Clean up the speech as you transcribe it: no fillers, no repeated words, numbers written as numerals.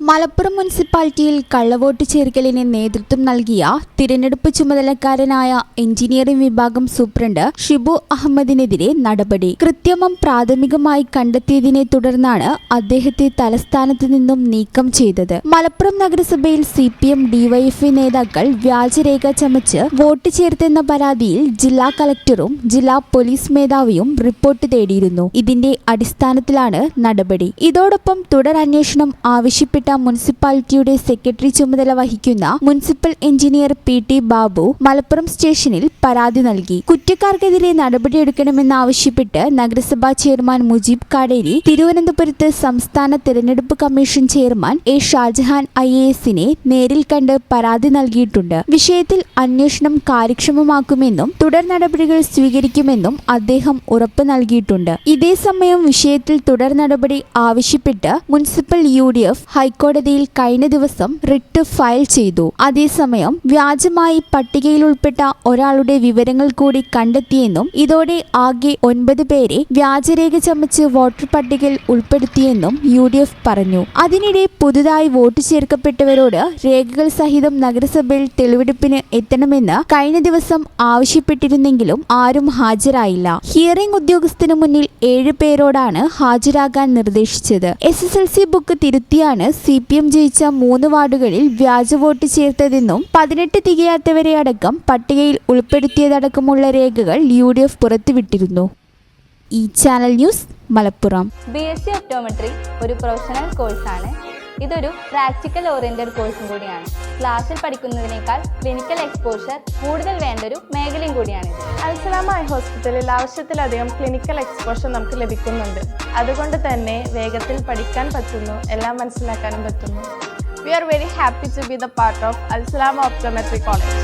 മലപ്പുറം മുനിസിപ്പാലിറ്റിയിൽ കള്ളവോട്ട് ചേർക്കലിന് നേതൃത്വം നൽകിയ തിരഞ്ഞെടുപ്പ് ചുമതലക്കാരനായ എഞ്ചിനീയറിംഗ് വിഭാഗം സൂപ്രണ്ട് ഷിബു അഹമ്മദിനെതിരെ നടപടി. കൃത്രിമം പ്രാഥമികമായി കണ്ടെത്തിയതിനെ തുടർന്നാണ് അദ്ദേഹത്തെ തലസ്ഥാനത്ത് നിന്നും നീക്കം ചെയ്തത്. മലപ്പുറം നഗരസഭയിൽ CPM DYFI നേതാക്കൾ വ്യാജരേഖ ചമച്ച് വോട്ട് ചേർത്തെന്ന പരാതിയിൽ ജില്ലാ കളക്ടറും ജില്ലാ പോലീസ് മേധാവിയും റിപ്പോർട്ട് തേടിയിരുന്നു. ഇതിന്റെ അടിസ്ഥാനത്തിലാണ് നടപടി. ഇതോടൊപ്പം തുടരന്വേഷണം ആവശ്യപ്പെട്ട മുനിസിപ്പാലിറ്റിയുടെ സെക്രട്ടറി ചുമതല വഹിക്കുന്ന municipal engineer PT Babu Malappuram സ്റ്റേഷനിൽ പരാതി നൽകി. കുറ്റക്കാർക്കെതിരെ നടപടിയെടുക്കണമെന്നാവശ്യപ്പെട്ട് നഗരസഭാ ചെയർമാൻ മുജീബ് കാടേരി തിരുവനന്തപുരത്ത് സംസ്ഥാന തെരഞ്ഞെടുപ്പ് കമ്മീഷൻ ചെയർമാൻ A ഷാജഹാൻ IASനെ നേരിൽ കണ്ട് പരാതി നൽകിയിട്ടുണ്ട്. വിഷയത്തിൽ അന്വേഷണം കാര്യക്ഷമമാക്കുമെന്നും തുടർ നടപടികൾ സ്വീകരിക്കുമെന്നും അദ്ദേഹം ഉറപ്പ് നൽകിയിട്ടുണ്ട്. ഇതേസമയം വിഷയത്തിൽ തുടർ നടപടി ആവശ്യപ്പെട്ട് മുനിസിപ്പൽ UDF ഹൈക്കോടതിയിൽ കഴിഞ്ഞ ദിവസം റിട്ട് ഫയൽ ചെയ്തു. അതേസമയം വ്യാജമായി പട്ടികയിൽ ഉൾപ്പെട്ട ഒരാളുടെ വിവരങ്ങൾ കൂടി കണ്ടെത്തിയെന്നും ഇതോടെ ആകെ 9 പേരെ വ്യാജരേഖ ചമച്ച് വോട്ടർ പട്ടികയിൽ ഉൾപ്പെടുത്തിയെന്നും UDF പറഞ്ഞു. അതിനിടെ പുതുതായി വോട്ട് ചേർക്കപ്പെട്ടവരോട് രേഖകൾ സഹിതം നഗരസഭയിൽ തെളിവെടുപ്പിന് എത്തണമെന്ന് കഴിഞ്ഞ ദിവസം ആവശ്യപ്പെട്ടിരുന്നെങ്കിലും ആരും ഹാജരായില്ല. ഹിയറിംഗ് ഉദ്യോഗസ്ഥന് മുന്നിൽ 7 പേരോടാണ് ഹാജരാകാൻ നിർദ്ദേശിച്ചത്. SSLC ബുക്ക് തിരുത്തിയാണ് CPM ജയിച്ച 3 വാർഡുകളിൽ വ്യാജ വോട്ട് ചേർത്തതെന്നും 18 തികയാത്തവരെ അടക്കം പട്ടികയിൽ ഉൾപ്പെടുത്തിയതടക്കമുള്ള രേഖകൾ UDF പുറത്തുവിട്ടിരുന്നു. ഈ channel news Malappuram. BSc optometry ഒരു പ്രൊഫഷണൽ കോഴ്സാണ്. ഇതൊരു പ്രാക്ടിക്കൽ ഓറിയന്റഡ് കോഴ്സും കൂടിയാണ്. ക്ലാസ്സിൽ പഠിക്കുന്നതിനേക്കാൾ ക്ലിനിക്കൽ എക്സ്പോഷർ കൂടുതൽ വേണ്ടൊരു മേഖലയും കൂടിയാണ്. അൽസലാമ ഐ ഹോസ്പിറ്റലിൽ ആവശ്യത്തിലധികം ക്ലിനിക്കൽ എക്സ്പോഷർ നമുക്ക് ലഭിക്കുന്നുണ്ട്. അതുകൊണ്ട് തന്നെ വേഗത്തിൽ പഠിക്കാൻ പറ്റുന്നു, എല്ലാം മനസ്സിലാക്കാനും പറ്റുന്നു. We are very happy to be the part of Al Salama Optometry College.